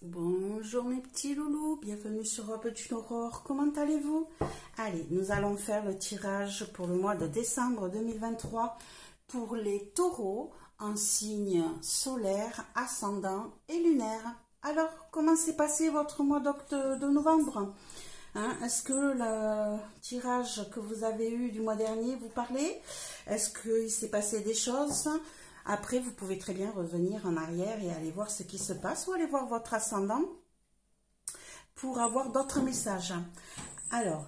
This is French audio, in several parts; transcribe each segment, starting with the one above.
Bonjour mes petits loulous, bienvenue sur Robe d'une Aurore, comment allez-vous? Allez, nous allons faire le tirage pour le mois de décembre 2023 pour les taureaux en signe solaire, ascendant et lunaire. Alors, comment s'est passé votre mois de novembre? Est-ce que le tirage que vous avez eu du mois dernier vous parlait? Est-ce qu'il s'est passé des choses? Après, vous pouvez très bien revenir en arrière et aller voir ce qui se passe ou aller voir votre ascendant pour avoir d'autres messages. Alors,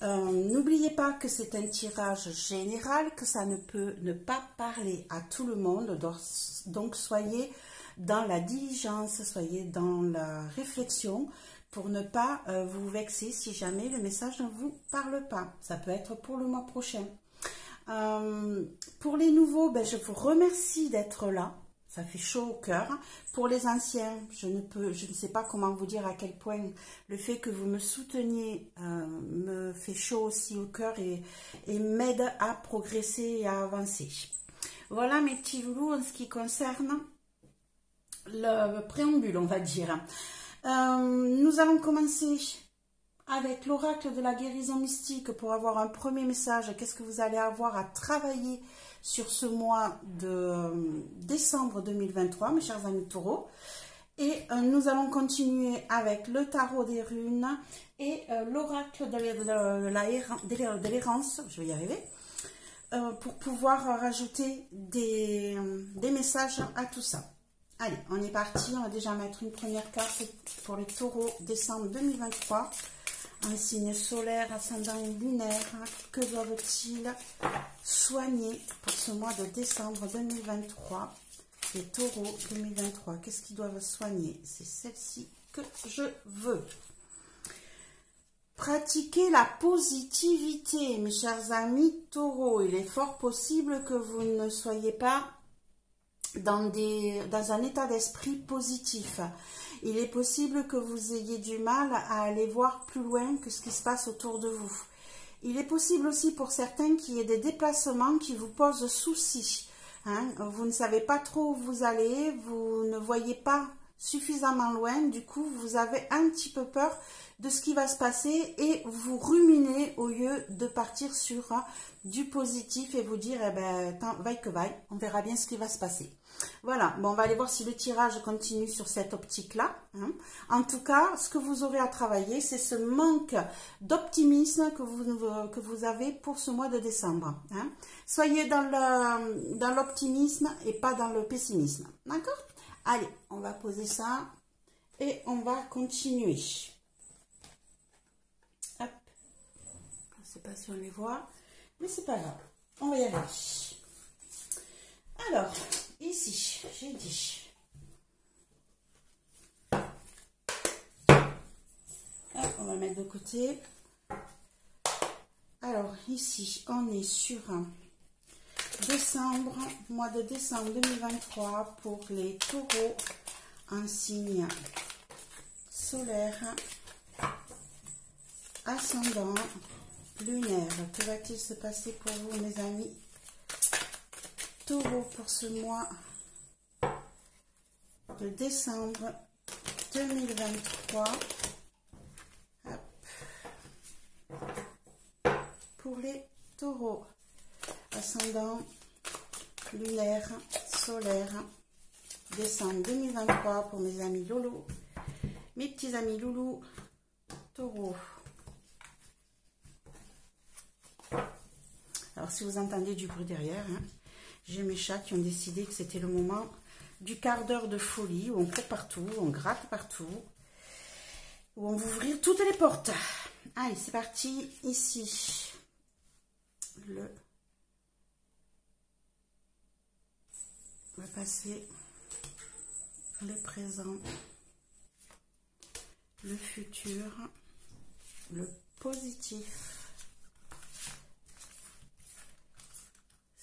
n'oubliez pas que c'est un tirage général, que ça ne peut ne pas parler à tout le monde. Donc, soyez dans la diligence, soyez dans la réflexion pour ne pas vous vexer si jamais le message ne vous parle pas. Ça peut être pour le mois prochain. Pour les nouveaux, je vous remercie d'être là. Ça fait chaud au cœur. Pour les anciens, je ne sais pas comment vous dire à quel point le fait que vous me souteniez me fait chaud aussi au cœur et m'aide à progresser et à avancer. Voilà mes petits loulous en ce qui concerne le préambule, on va dire. Nous allons commencer avec l'oracle de la guérison mystique pour avoir un premier message. Qu'est-ce que vous allez avoir à travailler sur ce mois de décembre 2023, mes chers amis taureaux. Et nous allons continuer avec le tarot des runes et l'oracle de l'errance, je vais y arriver, pour pouvoir rajouter des messages à tout ça. Allez, on est parti, on va déjà mettre une première carte pour les taureaux décembre 2023. Un signe solaire, ascendant lunaire, que doivent-ils soigner pour ce mois de décembre 2023? Les taureaux 2023, qu'est-ce qu'ils doivent soigner? C'est celle-ci que je veux. Pratiquez la positivité, mes chers amis taureaux. Il est fort possible que vous ne soyez pas dans un état d'esprit positif. Il est possible que vous ayez du mal à aller voir plus loin que ce qui se passe autour de vous. Il est possible aussi pour certains qu'il y ait des déplacements qui vous posent souci. Vous ne savez pas trop où vous allez, vous ne voyez pas suffisamment loin, du coup vous avez un petit peu peur de ce qui va se passer et vous ruminez au lieu de partir sur du positif et vous dire, eh ben, vaille que vaille, on verra bien ce qui va se passer. Voilà, bon, on va aller voir si le tirage continue sur cette optique-là. En tout cas, ce que vous aurez à travailler, c'est ce manque d'optimisme que vous avez pour ce mois de décembre. Soyez dans l'optimisme et pas dans le pessimisme. D'accord? Allez, on va poser ça et on va continuer. Hop. Je ne sais pas si on les voit, mais c'est pas grave. On va y aller. Alors, ici, j'ai dit. Hop, on va mettre de côté. Alors, ici, on est sur décembre, mois de décembre 2023 pour les taureaux en signe solaire, ascendant, lunaire. Que va-t-il se passer pour vous, mes amis taureaux, pour ce mois de décembre 2023? Hop. Pour les taureaux, ascendant, lunaire, solaire, décembre 2023 pour mes amis loulous, mes petits amis loulous, taureaux. Alors si vous entendez du bruit derrière, j'ai mes chats qui ont décidé que c'était le moment du quart d'heure de folie où on court partout, on gratte partout, où on va ouvrir toutes les portes. Allez, c'est parti. Ici, on va passer le présent, le futur, le positif,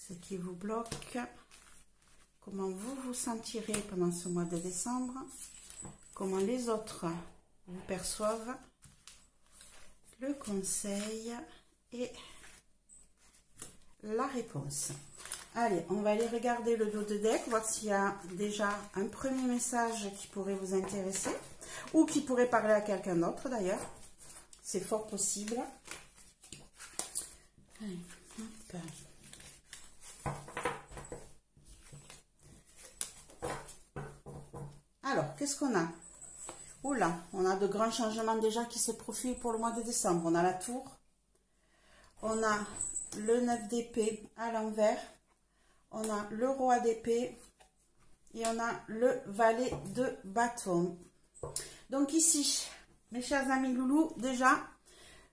ce qui vous bloque, comment vous vous sentirez pendant ce mois de décembre, comment les autres vous perçoivent, le conseil et la réponse. Allez, on va aller regarder le dos de deck, voir s'il y a déjà un premier message qui pourrait vous intéresser. ou qui pourrait parler à quelqu'un d'autre d'ailleurs. C'est fort possible. Allez, hop. Alors, qu'est-ce qu'on a? Oula, on a de grands changements déjà qui se profilent pour le mois de décembre. On a la tour, on a le 9 d'épée à l'envers, on a le roi d'épée et on a le valet de bâton. Donc ici, mes chers amis loulous, déjà,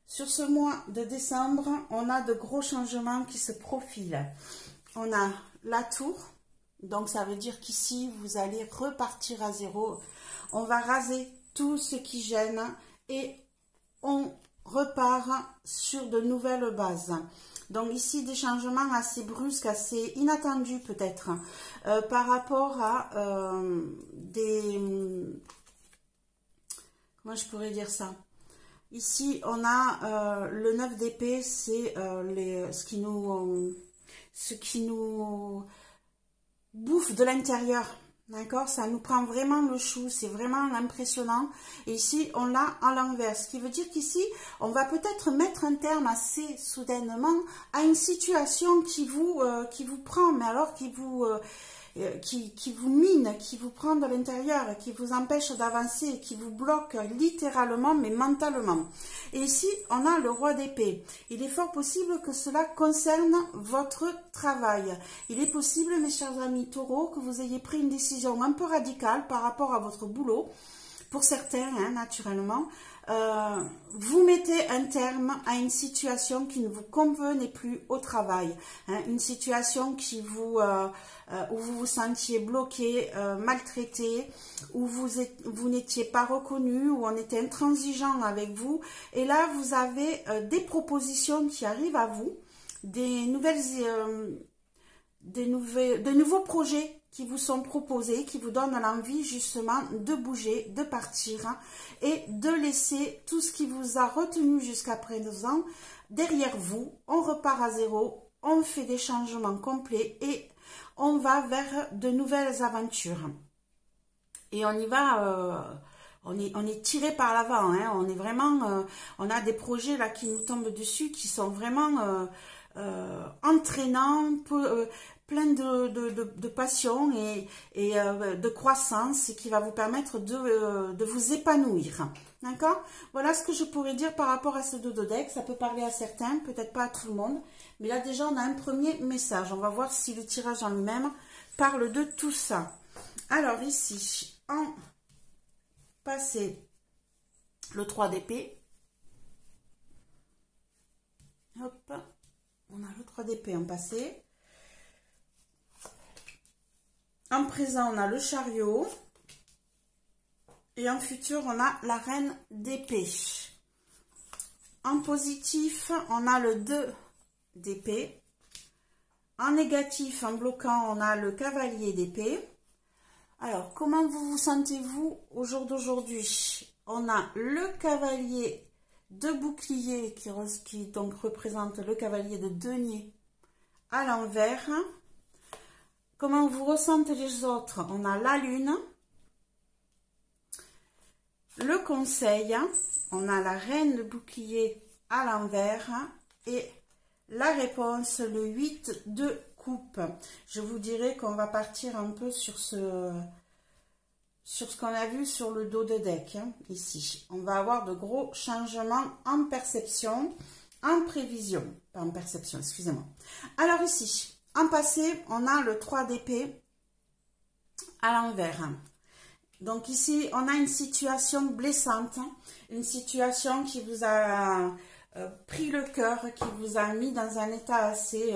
sur ce mois de décembre, on a de gros changements qui se profilent. On a la tour, donc ça veut dire qu'ici, vous allez repartir à zéro. On va raser tout ce qui gêne et on repart sur de nouvelles bases. Donc ici, des changements assez brusques, assez inattendus peut-être, par rapport à comment je pourrais dire ça? Ici, on a le 9 d'épée, c'est ce qui nous bouffe de l'intérieur. D'accord? Ça nous prend vraiment le chou, c'est vraiment impressionnant. Et ici, on l'a à l'envers. Ce qui veut dire qu'ici, on va peut-être mettre un terme assez soudainement à une situation qui vous prend, mais alors qui vous mine, qui vous prend de l'intérieur, qui vous empêche d'avancer, qui vous bloque littéralement, mais mentalement. Et ici, on a le roi d'épée. Il est fort possible que cela concerne votre travail. Il est possible, mes chers amis taureaux, que vous ayez pris une décision un peu radicale par rapport à votre boulot. Pour certains, hein, naturellement, vous mettez un terme à une situation qui ne vous convenait plus au travail. Hein, une situation qui où vous vous sentiez bloqué, maltraité, où vous n'étiez pas reconnu, où on était intransigeant avec vous. Et là, vous avez des propositions qui arrivent à vous, de nouveaux projets qui vous sont proposés, qui vous donnent l'envie justement de bouger, de partir hein, et de laisser tout ce qui vous a retenu jusqu'à présent derrière vous. On repart à zéro, on fait des changements complets et on va vers de nouvelles aventures. Et on y va, on est tiré par l'avant, hein, on est vraiment, on a des projets là qui nous tombent dessus qui sont vraiment entraînants, plein de passion et de croissance et qui va vous permettre de vous épanouir. D'accord? Voilà ce que je pourrais dire par rapport à ces deux decks. Ça peut parler à certains, peut-être pas à tout le monde. Mais là déjà on a un premier message. On va voir si le tirage en lui-même parle de tout ça. Alors ici, en passé le 3 d'épée. Hop, on a le 3 d'épée en passé. En présent, on a le chariot. Et en futur, on a la reine d'épée. En positif, on a le 2 d'épée. En négatif, en bloquant, on a le cavalier d'épée. Alors, comment vous sentez-vous au jour d'aujourd'hui? On a le cavalier de bouclier qui donc représente le cavalier de denier à l'envers. Comment vous ressentez les autres? On a la lune, le conseil, on a la reine de bouclier à l'envers et la réponse, le 8 de coupe. Je vous dirai qu'on va partir un peu sur ce qu'on a vu sur le dos de deck, hein, ici. On va avoir de gros changements en perception, en prévision, pas en perception, excusez-moi. Alors ici, en passé, on a le 3 d'épée à l'envers. Donc ici, on a une situation blessante, une situation qui vous a pris le cœur, qui vous a mis dans un état assez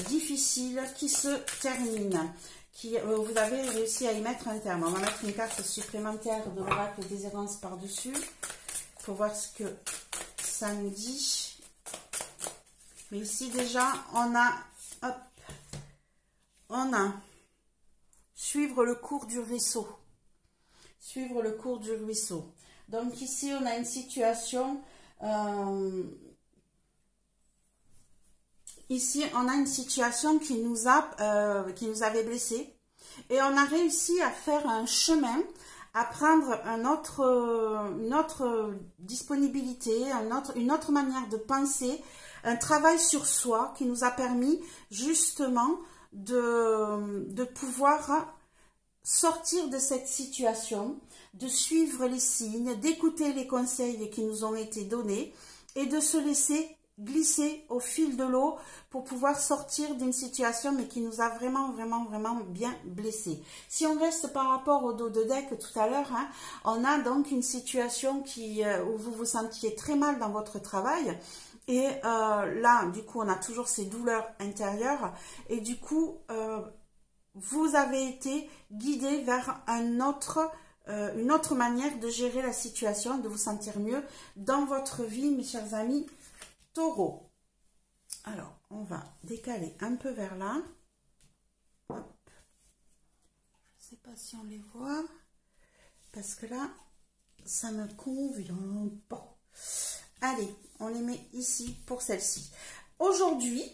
difficile, qui se termine. Vous avez réussi à y mettre un terme. On va mettre une carte supplémentaire de l'oracle des errances par-dessus pour voir ce que ça nous dit. Mais ici déjà, on a... Hop, on a suivre le cours du ruisseau. Suivre le cours du ruisseau. Donc ici, on a une situation... ici, on a une situation qui nous avait blessés. Et on a réussi à faire un chemin à prendre une autre disponibilité, une autre manière de penser, un travail sur soi qui nous a permis justement de pouvoir sortir de cette situation, de suivre les signes, d'écouter les conseils qui nous ont été donnés et de se laisser glisser au fil de l'eau pour pouvoir sortir d'une situation mais qui nous a vraiment bien blessés. Si on reste par rapport au dos de deck tout à l'heure, hein, on a donc une situation où vous vous sentiez très mal dans votre travail et là du coup on a toujours ces douleurs intérieures et du coup vous avez été guidé vers une autre manière de gérer la situation, de vous sentir mieux dans votre vie, mes chers amis Taureau. Alors, on va décaler un peu vers là. Hop. Je ne sais pas si on les voit, parce que là, ça me convient pas. Allez, on les met ici pour celle-ci. Aujourd'hui,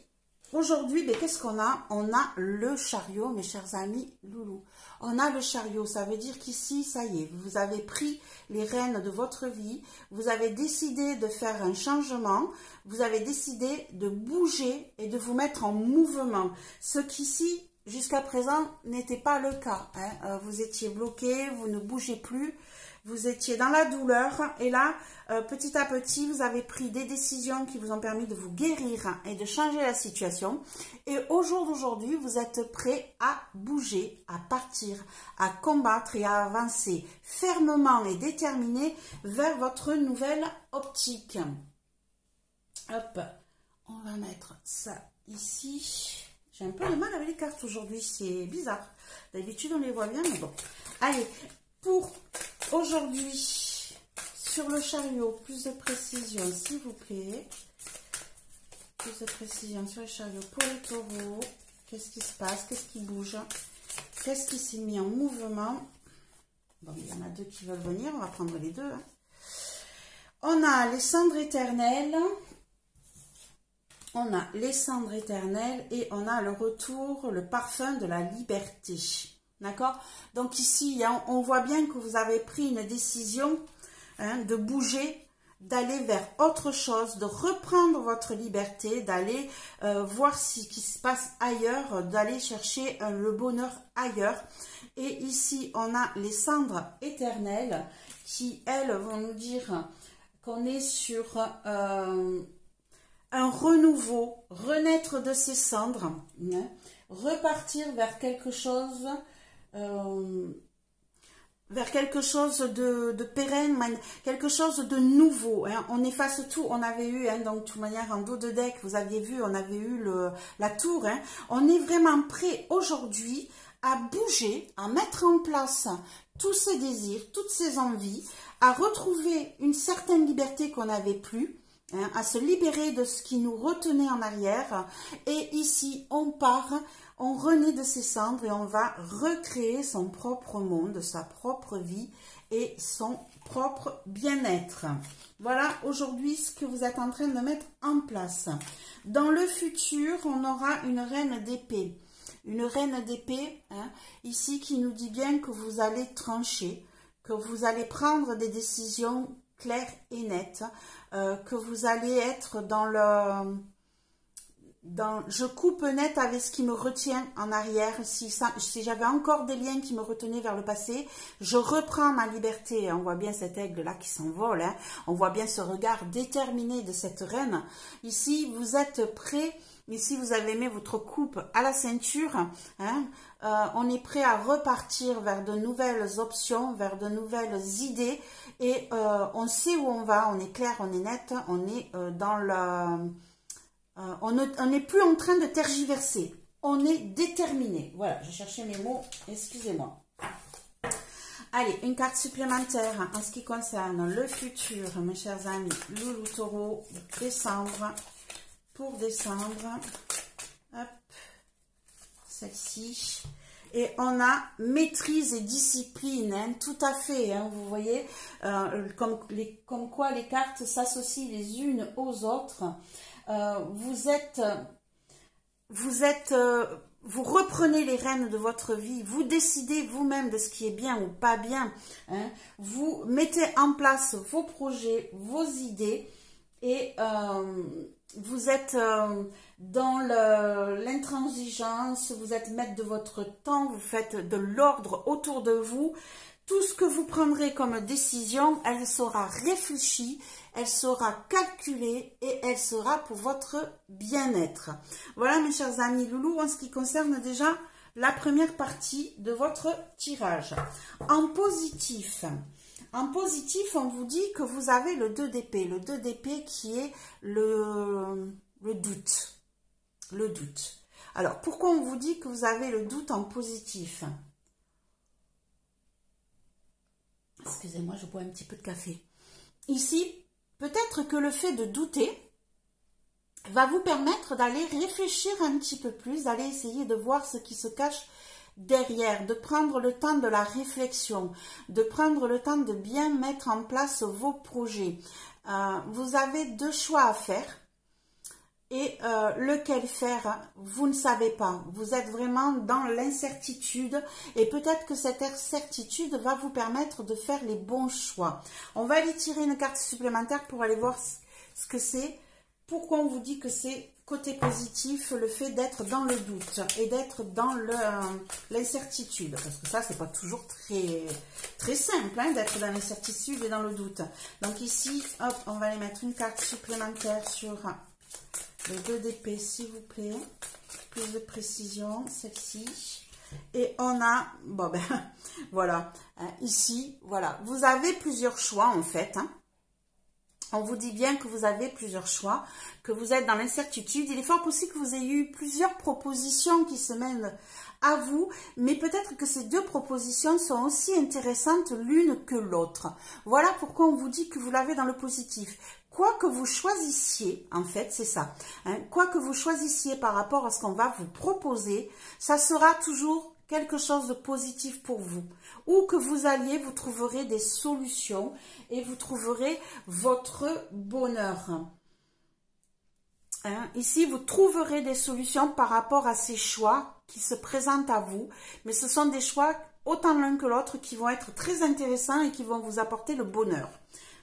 ben, qu'est-ce qu'on a? On a le chariot, mes chers amis loulous. On a le chariot, ça veut dire qu'ici, ça y est, vous avez pris les rênes de votre vie, vous avez décidé de faire un changement, vous avez décidé de bouger et de vous mettre en mouvement. Ce qu'ici, jusqu'à présent, n'était pas le cas. Hein. Vous étiez bloqué, vous ne bougez plus. Vous étiez dans la douleur et là, petit à petit, vous avez pris des décisions qui vous ont permis de vous guérir et de changer la situation. Et au jour d'aujourd'hui, vous êtes prêt à bouger, à partir, à combattre et à avancer fermement et déterminé vers votre nouvelle optique. Hop, on va mettre ça ici. J'ai un peu de mal avec les cartes aujourd'hui, c'est bizarre. D'habitude, on les voit bien, mais bon. Allez. Pour aujourd'hui, sur le chariot, plus de précision, s'il vous plaît. Plus de précision sur le chariot pour les taureaux. Qu'est-ce qui se passe? Qu'est-ce qui bouge? Qu'est-ce qui s'est mis en mouvement? Bon, il y en a deux qui veulent venir, on va prendre les deux. Hein. On a les cendres éternelles. On a les cendres éternelles et on a le retour, le parfum de la liberté. D'accord? Donc ici, on voit bien que vous avez pris une décision hein, de bouger, d'aller vers autre chose, de reprendre votre liberté, d'aller voir ce qui se passe ailleurs, d'aller chercher le bonheur ailleurs. Et ici, on a les cendres éternelles qui, elles, vont nous dire qu'on est sur un renouveau, renaître de ses cendres, hein, repartir vers quelque chose... vers quelque chose de pérenne, quelque chose de nouveau. Hein. On efface tout. On avait eu, hein, donc de toute manière, en dos de deck, vous aviez vu, on avait eu la tour. Hein. On est vraiment prêt aujourd'hui à bouger, à mettre en place tous ces désirs, toutes ces envies, à retrouver une certaine liberté qu'on n'avait plus, hein, à se libérer de ce qui nous retenait en arrière. Et ici, on part... On renaît de ses cendres et on va recréer son propre monde, sa propre vie et son propre bien-être. Voilà aujourd'hui ce que vous êtes en train de mettre en place. Dans le futur, on aura une reine d'épée. Une reine d'épée, hein, ici, qui nous dit bien que vous allez trancher, que vous allez prendre des décisions claires et nettes, que vous allez être dans le... je coupe net avec ce qui me retient en arrière. Si j'avais encore des liens qui me retenaient vers le passé, je reprends ma liberté. On voit bien cet aigle-là qui s'envole. Hein. On voit bien ce regard déterminé de cette reine. Ici, vous êtes prêts. Ici, vous avez mis votre coupe à la ceinture. Hein. On est prêt à repartir vers de nouvelles options, vers de nouvelles idées. Et on sait où on va. On est clair, on est net. On est dans le... on n'est plus en train de tergiverser, on est déterminé. Voilà, je cherchais mes mots, excusez-moi. Allez, une carte supplémentaire en ce qui concerne le futur, mes chers amis, Loulou Taureau, décembre, pour décembre. Hop, celle-ci. Et on a maîtrise et discipline, hein, tout à fait, hein, vous voyez, comme quoi les cartes s'associent les unes aux autres. Vous vous reprenez les rênes de votre vie, vous décidez vous-même de ce qui est bien ou pas bien, hein. Vous mettez en place vos projets, vos idées et vous êtes dans l'intransigeance, vous êtes maître de votre temps, vous faites de l'ordre autour de vous. Tout ce que vous prendrez comme décision, elle sera réfléchie, elle sera calculée et elle sera pour votre bien-être. Voilà mes chers amis loulous, en ce qui concerne déjà la première partie de votre tirage. En positif, on vous dit que vous avez le 2 d'épée. Le 2 d'épée qui est le doute. Le doute. Alors, pourquoi on vous dit que vous avez le doute en positif? Excusez-moi, je bois un petit peu de café. Ici, peut-être que le fait de douter va vous permettre d'aller réfléchir un petit peu plus, d'aller essayer de voir ce qui se cache derrière, de prendre le temps de la réflexion, de prendre le temps de bien mettre en place vos projets. Vous avez 2 choix à faire. Et lequel faire, vous ne savez pas. Vous êtes vraiment dans l'incertitude et peut-être que cette incertitude va vous permettre de faire les bons choix. On va aller tirer une carte supplémentaire pour aller voir ce que c'est. Pourquoi on vous dit que c'est côté positif, le fait d'être dans le doute et d'être dans l'incertitude. Parce que ça, c'est pas toujours très simple hein, d'être dans l'incertitude et dans le doute. Donc ici, hop, on va aller mettre une carte supplémentaire sur le 2 d'épée, s'il vous plaît. Plus de précision, celle-ci. Et on a, bon ben, voilà, hein, ici, voilà. Vous avez plusieurs choix, en fait. Hein. On vous dit bien que vous avez plusieurs choix, que vous êtes dans l'incertitude. Il est fort possible que vous ayez eu plusieurs propositions qui se mènent à vous, mais peut-être que ces 2 propositions sont aussi intéressantes l'une que l'autre. Voilà pourquoi on vous dit que vous l'avez dans le positif. Quoi que vous choisissiez, en fait, c'est ça. Hein, quoi que vous choisissiez par rapport à ce qu'on va vous proposer, ça sera toujours quelque chose de positif pour vous. Où que vous alliez, vous trouverez des solutions et vous trouverez votre bonheur. Hein, ici, vous trouverez des solutions par rapport à ces choix qui se présentent à vous, mais ce sont des choix autant l'un que l'autre qui vont être très intéressants et qui vont vous apporter le bonheur.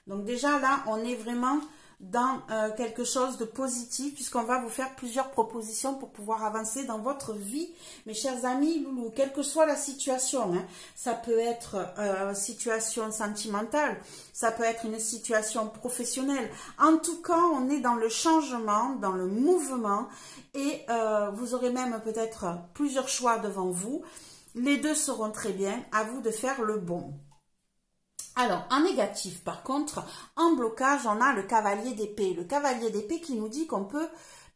Donc déjà là, on est vraiment dans quelque chose de positif puisqu'on va vous faire plusieurs propositions pour pouvoir avancer dans votre vie, mes chers amis loulous, quelle que soit la situation. Hein. Ça peut être une situation sentimentale, ça peut être une situation professionnelle. En tout cas, on est dans le changement, dans le mouvement et vous aurez même peut-être plusieurs choix devant vous. Les 2 seront très bien, à vous de faire le bon. Alors, en négatif, par contre, en blocage, on a le cavalier d'épée. Le cavalier d'épée qui nous dit qu'on peut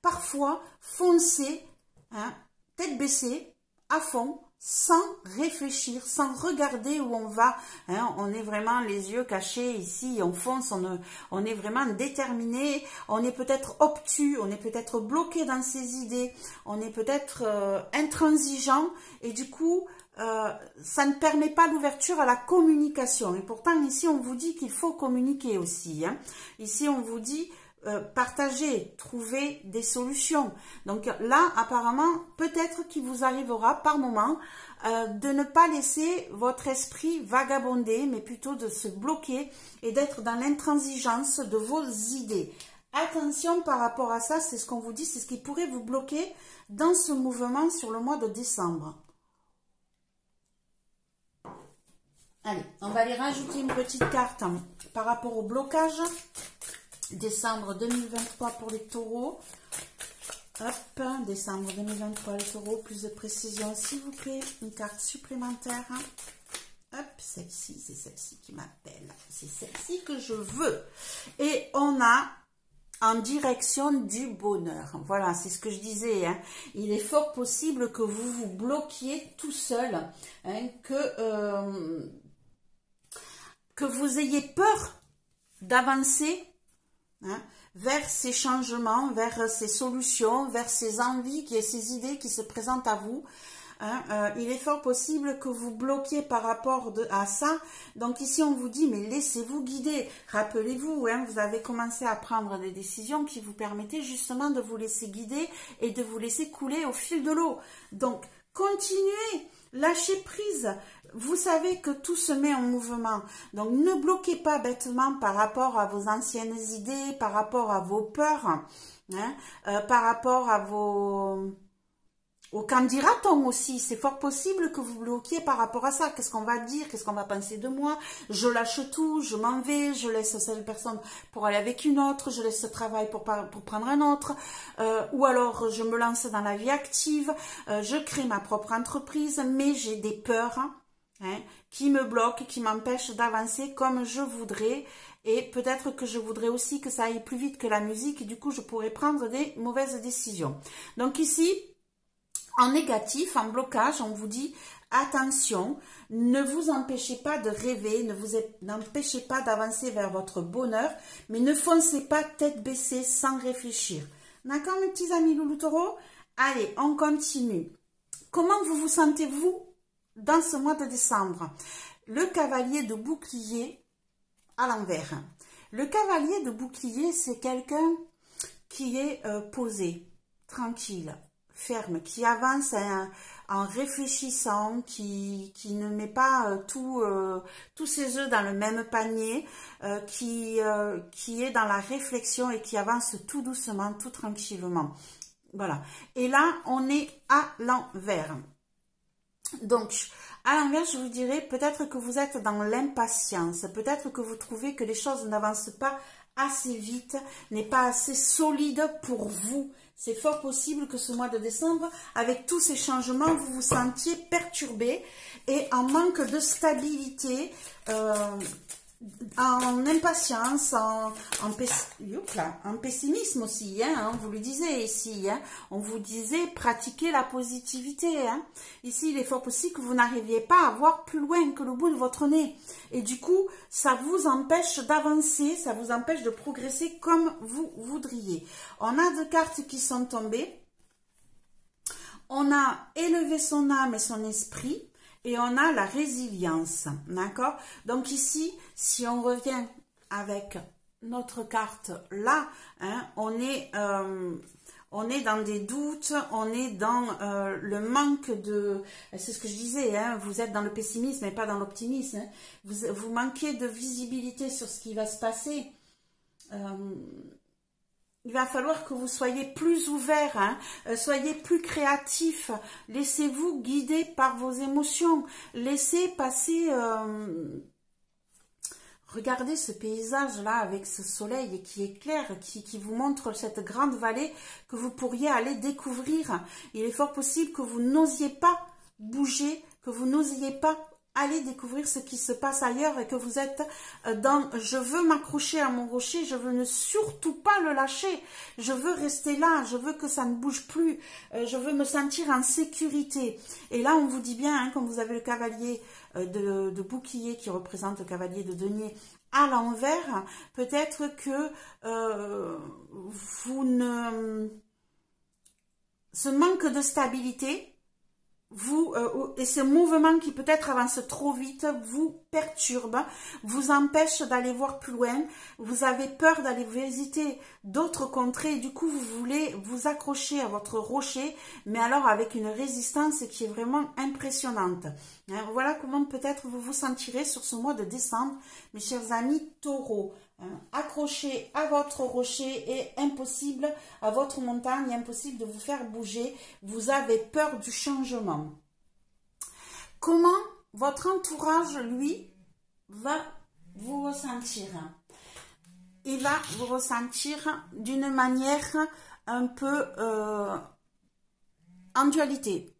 parfois foncer, hein, tête baissée, à fond, sans réfléchir, sans regarder où on va. Hein, on est vraiment les yeux cachés ici, on fonce, on est vraiment déterminé, on est peut-être obtus, on est peut-être bloqué dans ses idées, on est peut-être intransigeant et du coup, ça ne permet pas l'ouverture à la communication. Et pourtant, ici, on vous dit qu'il faut communiquer aussi. Hein. Ici, on vous dit partager, trouver des solutions. Donc là, apparemment, peut-être qu'il vous arrivera par moment de ne pas laisser votre esprit vagabonder, mais plutôt de se bloquer et d'être dans l'intransigeance de vos idées. Attention par rapport à ça, c'est ce qu'on vous dit, c'est ce qui pourrait vous bloquer dans ce mouvement sur le mois de décembre. Allez, on va aller rajouter une petite carte hein, par rapport au blocage. Décembre 2023 pour les taureaux. Hop, décembre 2023 les taureaux. Plus de précision s'il vous plaît. Une carte supplémentaire. Hop, celle-ci, c'est celle-ci qui m'appelle. C'est celle-ci que je veux. Et on a en direction du bonheur. Voilà, c'est ce que je disais. Hein. Il est fort possible que vous vous bloquiez tout seul. Hein, que vous ayez peur d'avancer hein, vers ces changements, vers ces solutions, vers ces envies, ces idées qui se présentent à vous. hein, il est fort possible que vous bloquiez par rapport à ça. Donc ici, on vous dit, mais laissez-vous guider. Rappelez-vous, hein, vous avez commencé à prendre des décisions qui vous permettaient justement de vous laisser guider et de vous laisser couler au fil de l'eau. Donc, continuez, lâchez prise. Vous savez que tout se met en mouvement. Donc, ne bloquez pas bêtement par rapport à vos anciennes idées, par rapport à vos peurs, hein, par rapport à au qu'en dira-t-on aussi. C'est fort possible que vous bloquiez par rapport à ça. Qu'est-ce qu'on va dire? Qu'est-ce qu'on va penser de moi? Je lâche tout, je m'en vais, je laisse cette personne pour aller avec une autre, je laisse ce travail pour prendre un autre, ou alors je me lance dans la vie active, je crée ma propre entreprise, mais j'ai des peurs, hein, qui me bloquent, qui m'empêchent d'avancer comme je voudrais. Et peut-être que je voudrais aussi que ça aille plus vite que la musique, et du coup je pourrais prendre des mauvaises décisions. Donc ici, en négatif, en blocage, on vous dit attention, ne vous empêchez pas de rêver, n'empêchez pas d'avancer vers votre bonheur, mais ne foncez pas tête baissée sans réfléchir. D'accord, mes petits amis Loulou Taureau? Allez, on continue. Comment vous sentez-vous dans ce mois de décembre? Le cavalier de bouclier à l'envers. Le cavalier de bouclier, c'est quelqu'un qui est posé, tranquille, ferme, qui avance en réfléchissant, qui ne met pas tous ses œufs dans le même panier, qui est dans la réflexion et qui avance tout doucement, tout tranquillement. Voilà. Et là, on est à l'envers. Donc, à l'envers, je vous dirais peut-être que vous êtes dans l'impatience, peut-être que vous trouvez que les choses n'avancent pas assez vite, n'est pas assez solide pour vous. C'est fort possible que ce mois de décembre, avec tous ces changements, vous vous sentiez perturbé et en manque de stabilité, en impatience, en pessimisme aussi, hein, on vous le disait ici, hein, on vous disait pratiquer la positivité. Hein. Ici, il est fort possible que vous n'arriviez pas à voir plus loin que le bout de votre nez. Et du coup, ça vous empêche d'avancer, ça vous empêche de progresser comme vous voudriez. On a deux cartes qui sont tombées. On a élevé son âme et son esprit. Et on a la résilience, d'accord? Donc ici, si on revient avec notre carte là, hein, on est dans des doutes, on est dans le manque de... C'est ce que je disais, hein, vous êtes dans le pessimisme et pas dans l'optimisme. Hein, vous manquez de visibilité sur ce qui va se passer. Il va falloir que vous soyez plus ouvert, hein, soyez plus créatif, laissez-vous guider par vos émotions, laissez passer, regardez ce paysage-là avec ce soleil qui éclaire, qui vous montre cette grande vallée que vous pourriez aller découvrir. Il est fort possible que vous n'osiez pas bouger, que vous n'osiez pas aller découvrir ce qui se passe ailleurs et que vous êtes dans « je veux m'accrocher à mon rocher, je veux ne surtout pas le lâcher, je veux rester là, je veux que ça ne bouge plus, je veux me sentir en sécurité ». Et là, on vous dit bien, hein, quand vous avez le cavalier de bouclier qui représente le cavalier de denier à l'envers, peut-être que ce manque de stabilité, et ce mouvement qui peut-être avance trop vite vous perturbe, vous empêche d'aller voir plus loin, vous avez peur d'aller visiter d'autres contrées et du coup vous voulez vous accrocher à votre rocher, mais alors avec une résistance qui est vraiment impressionnante. Hein, voilà comment peut-être vous vous sentirez sur ce mois de décembre, mes chers amis taureaux. Accroché à votre rocher et impossible à votre montagne, impossible de vous faire bouger, vous avez peur du changement. Comment votre entourage, lui, va vous ressentir? Il va vous ressentir d'une manière un peu en dualité.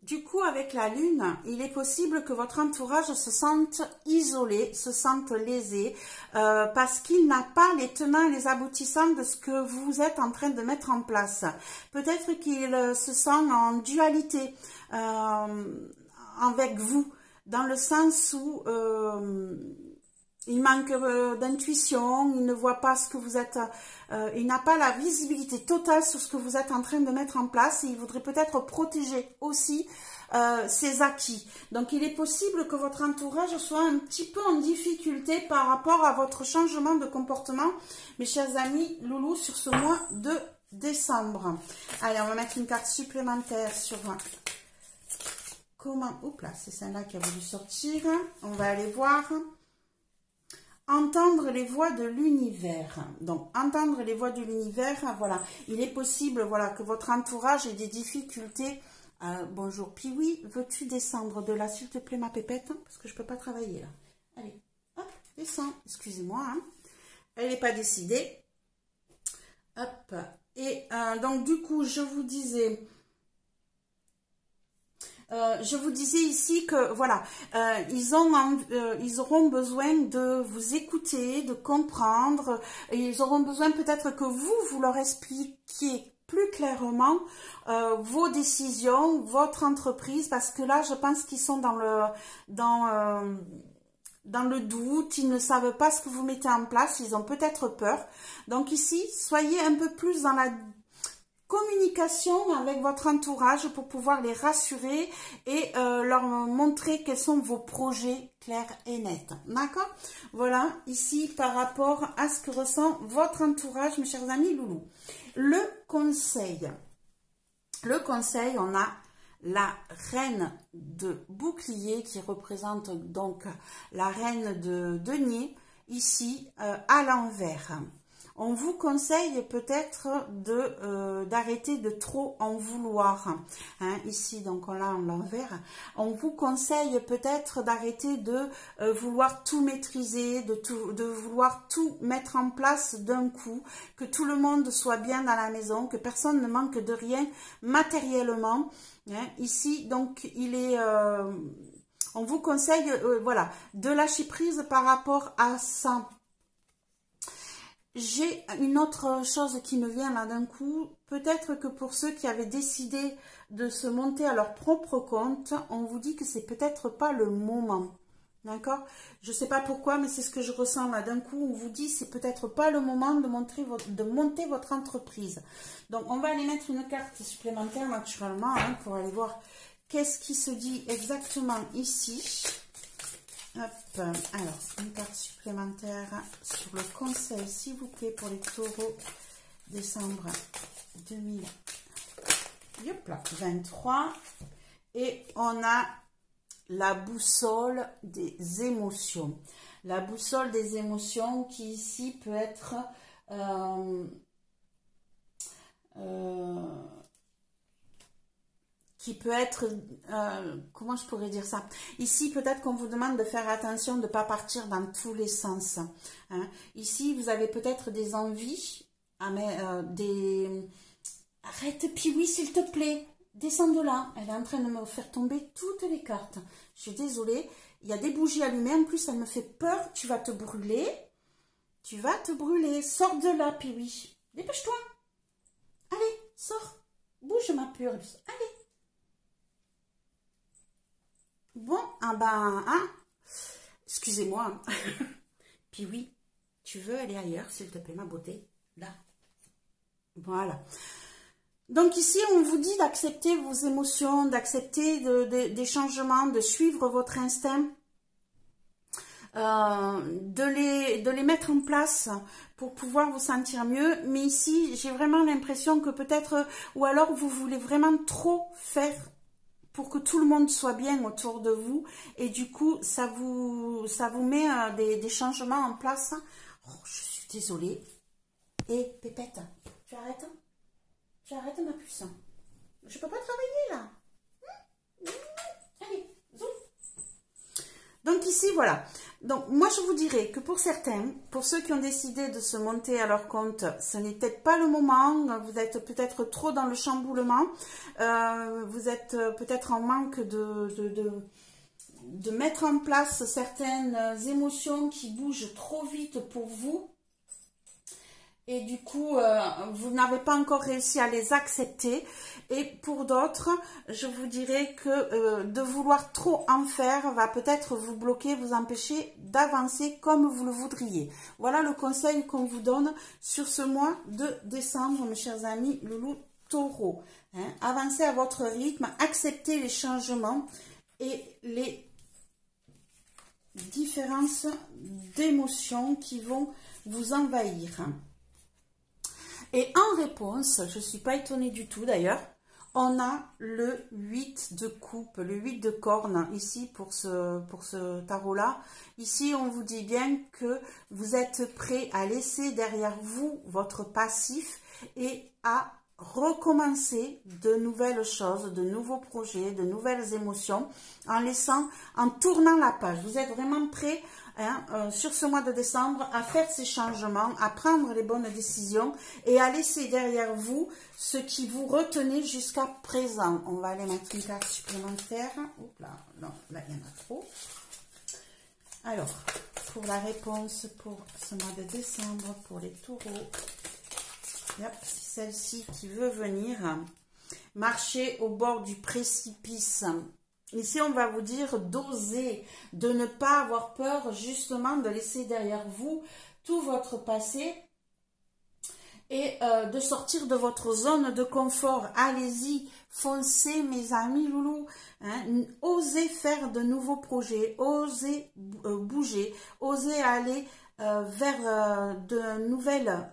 Du coup, avec la lune, il est possible que votre entourage se sente isolé, se sente lésé, parce qu'il n'a pas les tenants et les aboutissants de ce que vous êtes en train de mettre en place. Peut-être qu'il se sent en dualité avec vous, dans le sens où il manque d'intuition, il ne voit pas ce que vous êtes, il n'a pas la visibilité totale sur ce que vous êtes en train de mettre en place et il voudrait peut-être protéger aussi ses acquis. Donc il est possible que votre entourage soit un petit peu en difficulté par rapport à votre changement de comportement, mes chers amis loulous, sur ce mois de décembre. Allez, on va mettre une carte supplémentaire sur comment... Oups là, c'est celle-là qui a voulu sortir. On va aller voir. Entendre les voix de l'univers. Donc, entendre les voix de l'univers, voilà. Il est possible, voilà, que votre entourage ait des difficultés. Bonjour, Piwi, veux-tu descendre de là, s'il te plaît, ma pépette? Parce que je peux pas travailler, là. Allez, hop, descends. Excusez-moi, hein. Elle n'est pas décidée. Hop. Et donc, du coup, je vous disais ici que voilà, ils auront besoin de vous écouter, de comprendre. Et ils auront besoin peut-être que vous leur expliquiez plus clairement vos décisions, votre entreprise, parce que là, je pense qu'ils sont dans le doute, ils ne savent pas ce que vous mettez en place, ils ont peut-être peur. Donc ici, soyez un peu plus dans la communication avec votre entourage pour pouvoir les rassurer et leur montrer quels sont vos projets clairs et nets. D'accord? Voilà, ici par rapport à ce que ressent votre entourage, mes chers amis loulous. Le conseil, on a la reine de bouclier qui représente donc la reine de denier, ici à l'envers. On vous conseille peut-être d'arrêter de trop en vouloir. Hein, ici, donc on l'a en l'envers. On vous conseille peut-être d'arrêter de vouloir tout maîtriser, de vouloir tout mettre en place d'un coup, que tout le monde soit bien dans la maison, que personne ne manque de rien matériellement. Hein, ici, donc, il est... on vous conseille, voilà, de lâcher prise par rapport à ça. J'ai une autre chose qui me vient là d'un coup. Peut-être que pour ceux qui avaient décidé de se monter à leur propre compte, on vous dit que c'est peut-être pas le moment. D'accord? Je sais pas pourquoi, mais c'est ce que je ressens là d'un coup. On vous dit c'est peut-être pas le moment de monter votre entreprise. Donc, on va aller mettre une carte supplémentaire naturellement hein, pour aller voir qu'est-ce qui se dit exactement ici. Hop, alors, une carte supplémentaire sur le conseil, s'il vous plaît, pour les taureaux, décembre 2023. Et on a la boussole des émotions. La boussole des émotions qui ici peut être... comment je pourrais dire ça? Ici, peut-être qu'on vous demande de faire attention de ne pas partir dans tous les sens. Hein. Ici, vous avez peut-être des envies, Arrête, Piwi, s'il te plaît. Descends de là. Elle est en train de me faire tomber toutes les cartes. Je suis désolée. Il y a des bougies allumées. En plus, elle me fait peur. Tu vas te brûler. Tu vas te brûler. Sors de là, Piwi. Dépêche-toi. Allez, sors. Bouge, ma puce. Allez. Bon, ah ben, hein, excusez-moi. Puis oui, tu veux aller ailleurs, s'il te plaît, ma beauté. Là. Voilà. Donc ici, on vous dit d'accepter vos émotions, d'accepter des changements, de suivre votre instinct, de les mettre en place pour pouvoir vous sentir mieux. Mais ici, j'ai vraiment l'impression que peut-être, ou alors vous voulez vraiment trop faire pour que tout le monde soit bien autour de vous. Et du coup, ça vous met des changements en place. Oh, je suis désolée. Et Pépette, tu arrêtes? Tu arrêtes ma puce? Je peux pas travailler là. Allez, zoom. Donc ici, voilà. Donc moi, je vous dirais que pour certains, pour ceux qui ont décidé de se monter à leur compte, ce n'est peut-être pas le moment. Vous êtes peut-être trop dans le chamboulement. Vous êtes peut-être en manque de mettre en place certaines émotions qui bougent trop vite pour vous. et du coup, vous n'avez pas encore réussi à les accepter. Et pour d'autres, je vous dirais que de vouloir trop en faire va peut-être vous bloquer, vous empêcher d'avancer comme vous le voudriez. Voilà le conseil qu'on vous donne sur ce mois de décembre, mes chers amis Loulou Taureau. Hein, avancez à votre rythme, acceptez les changements et les différences d'émotions qui vont vous envahir. Et en réponse, je ne suis pas étonnée du tout d'ailleurs, on a le 8 de coupe, le 8 de corne ici pour ce tarot-là. Ici, on vous dit bien que vous êtes prêt à laisser derrière vous votre passif et à recommencer de nouvelles choses, de nouveaux projets, de nouvelles émotions en tournant la page. Vous êtes vraiment prêt sur ce mois de décembre à faire ces changements, à prendre les bonnes décisions et à laisser derrière vous ce qui vous retenait jusqu'à présent. On va aller mettre une carte supplémentaire. Oups là, non, là il y en a trop. Alors, pour la réponse pour ce mois de décembre, pour les taureaux, c'est celle-ci qui veut venir. Marcher au bord du précipice. Ici, on va vous dire d'oser, de ne pas avoir peur, justement, de laisser derrière vous tout votre passé et de sortir de votre zone de confort. Allez-y, foncez, mes amis loulous. Hein. Osez faire de nouveaux projets, osez bouger, osez aller vers de nouvelles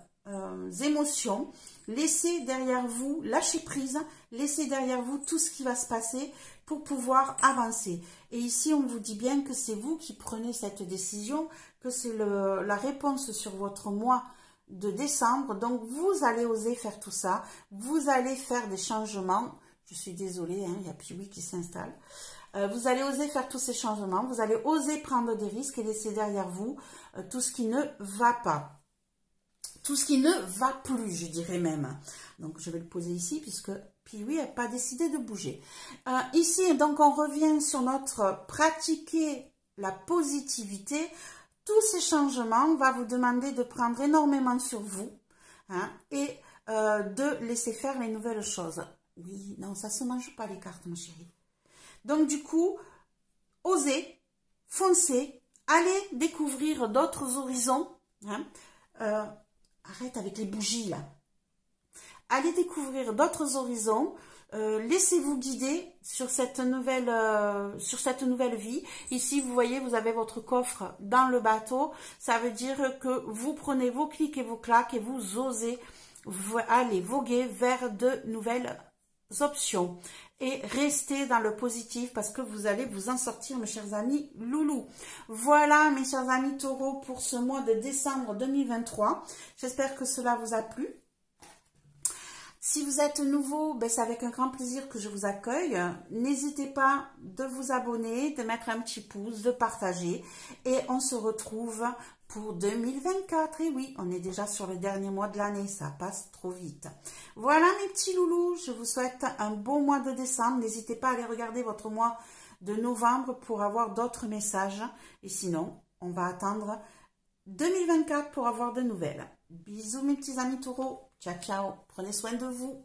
émotions. Laissez derrière vous, lâchez prise, laissez derrière vous tout ce qui va se passer pour pouvoir avancer. Et ici, on vous dit bien que c'est vous qui prenez cette décision, que c'est la réponse sur votre mois de décembre. Donc, vous allez oser faire tout ça. Vous allez faire des changements. Je suis désolée, hein, il y a Piwi qui s'installe. Vous allez oser faire tous ces changements. Vous allez oser prendre des risques et laisser derrière vous tout ce qui ne va pas. Tout ce qui ne va plus, je dirais même. Donc, je vais le poser ici puisque Piwi n'a pas décidé de bouger. Ici, donc, on revient sur notre pratiquer la positivité. Tous ces changements vont vous demander de prendre énormément sur vous hein, et de laisser faire les nouvelles choses. Oui, non, ça ne se mange pas les cartes, ma chérie. Donc, du coup, osez, foncez, allez découvrir d'autres horizons. Hein, arrête avec les bougies, là. Allez découvrir d'autres horizons. Laissez-vous guider sur cette nouvelle vie. Ici, vous voyez, vous avez votre coffre dans le bateau. Ça veut dire que vous prenez vos clics et vos claques et vous osez aller voguer vers de nouvelles options. Et restez dans le positif parce que vous allez vous en sortir, mes chers amis loulous. Voilà, mes chers amis taureaux, pour ce mois de décembre 2023. J'espère que cela vous a plu. Si vous êtes nouveau, ben c'est avec un grand plaisir que je vous accueille. N'hésitez pas de vous abonner, de mettre un petit pouce, de partager. Et on se retrouve pour 2024. Et oui, on est déjà sur le dernier mois de l'année, ça passe trop vite. Voilà mes petits loulous, je vous souhaite un beau mois de décembre. N'hésitez pas à aller regarder votre mois de novembre pour avoir d'autres messages. Et sinon, on va attendre 2024 pour avoir de nouvelles. Bisous mes petits amis taureaux. Ciao, ciao. Prenez soin de vous.